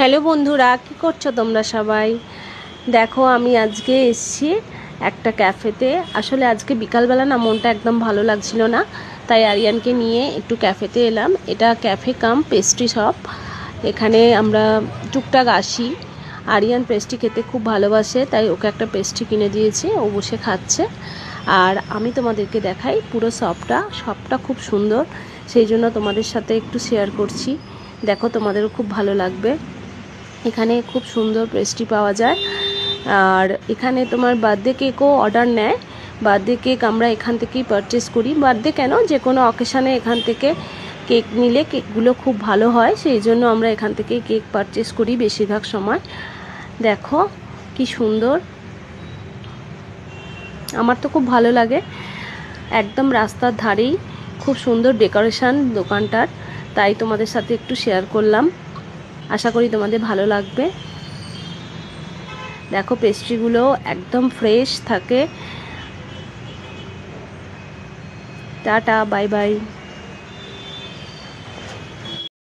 Hello বন্ধুরা, কি করছো তোমরা সবাই? দেখো আমি আজকে এসেছি একটা ক্যাফেতে। আসলে আজকে বিকালবেলা না মনটা একদম ভালো লাগছিল না, তাই আরিয়ানকে নিয়ে একটু ক্যাফেতে এলাম। এটা ক্যাফে কাম পেস্ট্রি শপ। এখানে আমরা টুকটাক আসি। আরিয়ান পেস্ট্রি খেতে খুব ভালোবাসে, তাই ওকে একটা পেস্ট্রি কিনে দিয়েছি, ও বসে খাচ্ছে। আর আমি তোমাদেরকে দেখাই পুরো শপটা খুব সুন্দর, সেই জন্য তোমাদের সাথে একটু শেয়ার করছি। দেখো, তোমাদেরও খুব ভালো লাগবে। এখানে খুব সুন্দর পেস্ট্রি পাওয়া যায়। আর এখানে তোমার বার্থডে কেকও অর্ডার নেয়। বার্থডে কেক আমরা এখান থেকেই পারচেস করি। বার্থডে কেন, যে কোনো অকেশানে এখান থেকে কেক নিলে কেকগুলো খুব ভালো হয়, সেই জন্য আমরা এখান থেকেই কেক পারচেস করি বেশিরভাগ সময়। দেখো কি সুন্দর, আমার তো খুব ভালো লাগে। একদম রাস্তার ধারেই, খুব সুন্দর ডেকোরেশন দোকানটার, তাই তোমাদের সাথে একটু শেয়ার করলাম। আশা করি তোমাদের ভালো লাগবে। দেখো পেস্ট্রিগুলো একদম ফ্রেশ থাকে। Tata, bye bye.